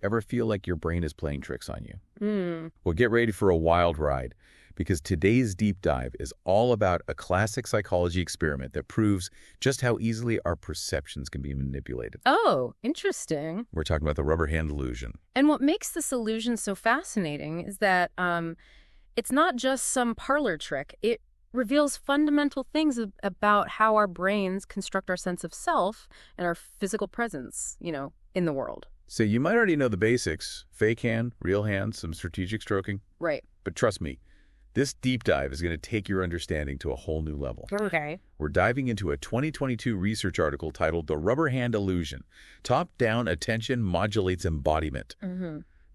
Ever feel like your brain is playing tricks on you? Well, get ready for a wild ride, because today's deep dive is all about a classic psychology experiment that proves just how easily our perceptions can be manipulated. Oh, interesting. We're talking about the rubber hand illusion. And what makes this illusion so fascinating is that it's not just some parlor trick. It reveals fundamental things about how our brains construct our sense of self and our physical presence, in the world. So you might already know the basics: fake hand, real hand, some strategic stroking. Right. But trust me, this deep dive is going to take your understanding to a whole new level. Okay. We're diving into a 2022 research article titled The Rubber Hand Illusion: Top-Down Attention Modulates Embodiment,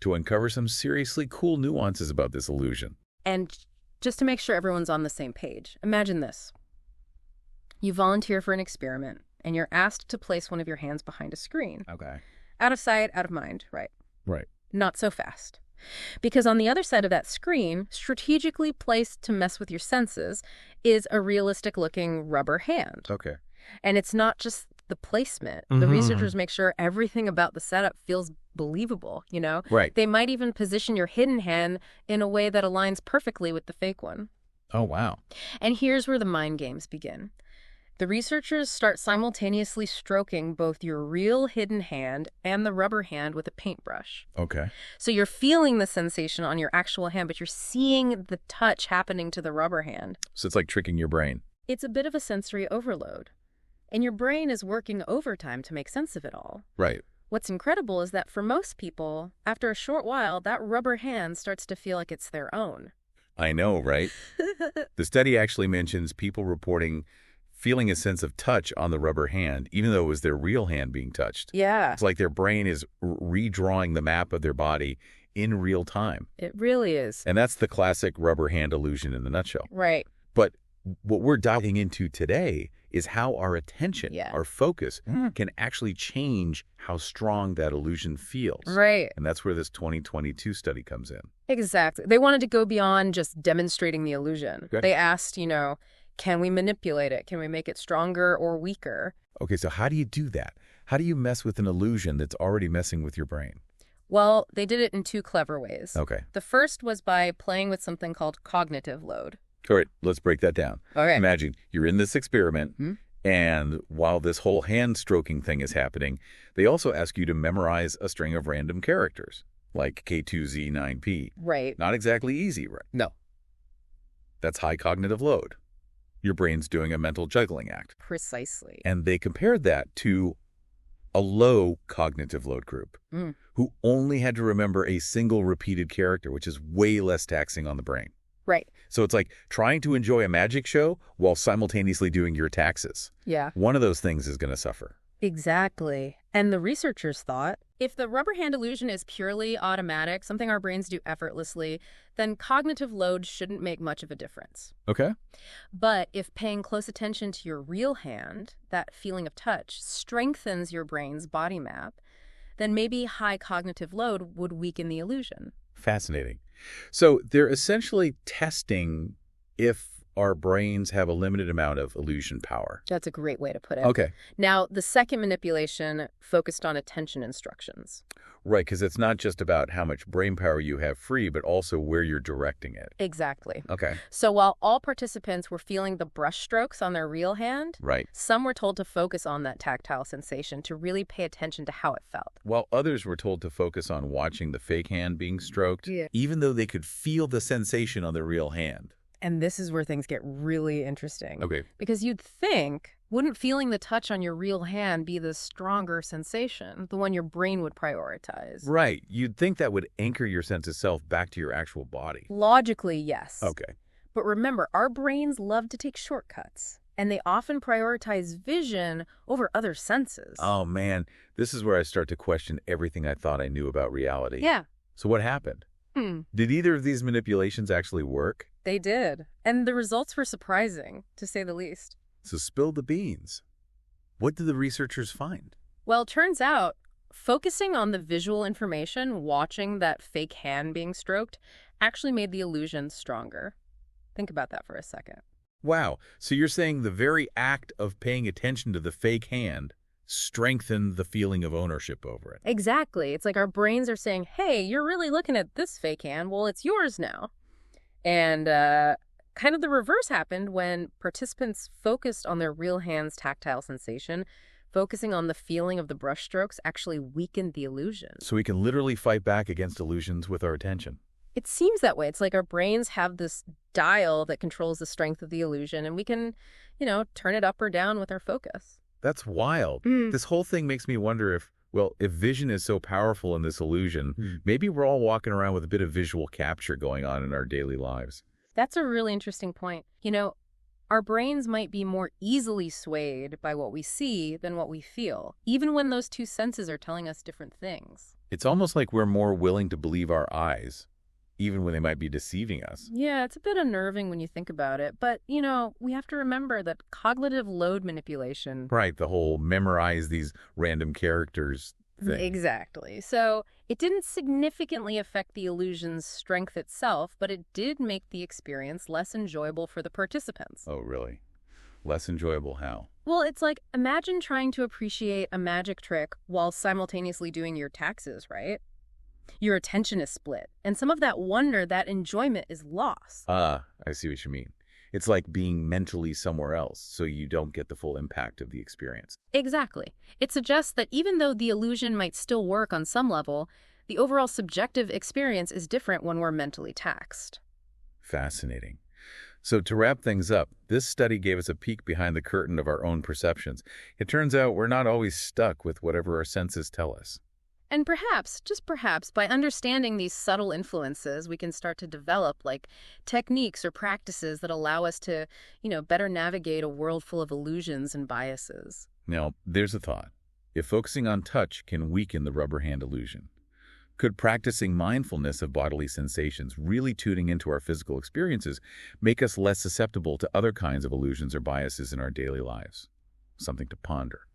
to uncover some seriously cool nuances about this illusion. And just to make sure everyone's on the same page, imagine this. You volunteer for an experiment, and you're asked to place one of your hands behind a screen. Okay. Out of sight, out of mind, right? Right. Not so fast. Because on the other side of that screen, strategically placed to mess with your senses, is a realistic-looking rubber hand. Okay. And it's not just the placement. The researchers make sure everything about the setup feels believable, Right. They might even position your hidden hand in a way that aligns perfectly with the fake one. Oh, wow. And here's where the mind games begin. The researchers start simultaneously stroking both your real hidden hand and the rubber hand with a paintbrush. Okay. So you're feeling the sensation on your actual hand, but you're seeing the touch happening to the rubber hand. So it's like tricking your brain. It's a bit of a sensory overload. And your brain is working overtime to make sense of it all. Right. What's incredible is that for most people, after a short while, that rubber hand starts to feel like it's their own. I know, right? The study actually mentions people reporting feeling a sense of touch on the rubber hand, even though it was their real hand being touched. Yeah. It's like their brain is redrawing the map of their body in real time. It really is. And that's the classic rubber hand illusion in a nutshell. Right. But what we're diving into today is how our attention, our focus, can actually change how strong that illusion feels. Right. And that's where this 2022 study comes in. Exactly. They wanted to go beyond just demonstrating the illusion. Good. They asked, can we manipulate it? Can we make it stronger or weaker? Okay, so how do you do that? How do you mess with an illusion that's already messing with your brain? Well, they did it in two clever ways. Okay. The first was by playing with something called cognitive load. All right, let's break that down. Okay. Imagine you're in this experiment, and while this whole hand stroking thing is happening, they also ask you to memorize a string of random characters, like K2Z9P. Right. Not exactly easy, right? No. That's high cognitive load. Your brain's doing a mental juggling act. Precisely. And they compared that to a low cognitive load group who only had to remember a single repeated character, which is way less taxing on the brain. Right. So it's like trying to enjoy a magic show while simultaneously doing your taxes. Yeah. One of those things is going to suffer. Exactly. And the researchers thought, if the rubber hand illusion is purely automatic, something our brains do effortlessly, then cognitive load shouldn't make much of a difference. Okay. But if paying close attention to your real hand, that feeling of touch, strengthens your brain's body map, then maybe high cognitive load would weaken the illusion. Fascinating. So they're essentially testing if our brains have a limited amount of illusion power. That's a great way to put it. Okay. Now, the second manipulation focused on attention instructions. Right, because it's not just about how much brain power you have free, but also where you're directing it. Exactly. Okay. So while all participants were feeling the brush strokes on their real hand, Right. some were told to focus on that tactile sensation, to really pay attention to how it felt. While others were told to focus on watching the fake hand being stroked, even though they could feel the sensation on the real hand. And this is where things get really interesting. Okay. Because you'd think, wouldn't feeling the touch on your real hand be the stronger sensation, the one your brain would prioritize? Right. You'd think that would anchor your sense of self back to your actual body. Logically, yes. Okay. But remember, our brains love to take shortcuts, and they often prioritize vision over other senses. Oh, man. This is where I start to question everything I thought I knew about reality. Yeah. So what happened? Did either of these manipulations actually work? They did. And the results were surprising, to say the least. So spill the beans. What did the researchers find? Well, turns out, focusing on the visual information, watching that fake hand being stroked, actually made the illusion stronger. Think about that for a second. Wow. So you're saying the very act of paying attention to the fake hand strengthen the feeling of ownership over it. Exactly. It's like our brains are saying, hey, you're really looking at this fake hand. Well, it's yours now. And kind of the reverse happened when participants focused on their real hand's tactile sensation. Focusing on the feeling of the brushstrokes actually weakened the illusion. So we can literally fight back against illusions with our attention. It seems that way. It's like our brains have this dial that controls the strength of the illusion, and we can, turn it up or down with our focus. That's wild. This whole thing makes me wonder if vision is so powerful in this illusion, maybe we're all walking around with a bit of visual capture going on in our daily lives. That's a really interesting point. Our brains might be more easily swayed by what we see than what we feel, even when those two senses are telling us different things. It's almost like we're more willing to believe our eyes, even when they might be deceiving us. Yeah, it's a bit unnerving when you think about it. But, we have to remember that cognitive load manipulation... Right, the whole memorize these random characters thing. Exactly. So it didn't significantly affect the illusion's strength itself, but it did make the experience less enjoyable for the participants. Oh, really? Less enjoyable how? Well, it's like, imagine trying to appreciate a magic trick while simultaneously doing your taxes, right? Your attention is split, and some of that wonder, that enjoyment is lost. I see what you mean. It's like being mentally somewhere else, so you don't get the full impact of the experience. Exactly. It suggests that even though the illusion might still work on some level, the overall subjective experience is different when we're mentally taxed. Fascinating. So to wrap things up, this study gave us a peek behind the curtain of our own perceptions. It turns out we're not always stuck with whatever our senses tell us. And perhaps, just perhaps, by understanding these subtle influences, we can start to develop, techniques or practices that allow us to, better navigate a world full of illusions and biases. Now, there's a thought. If focusing on touch can weaken the rubber hand illusion, could practicing mindfulness of bodily sensations, really tuning into our physical experiences, make us less susceptible to other kinds of illusions or biases in our daily lives? Something to ponder.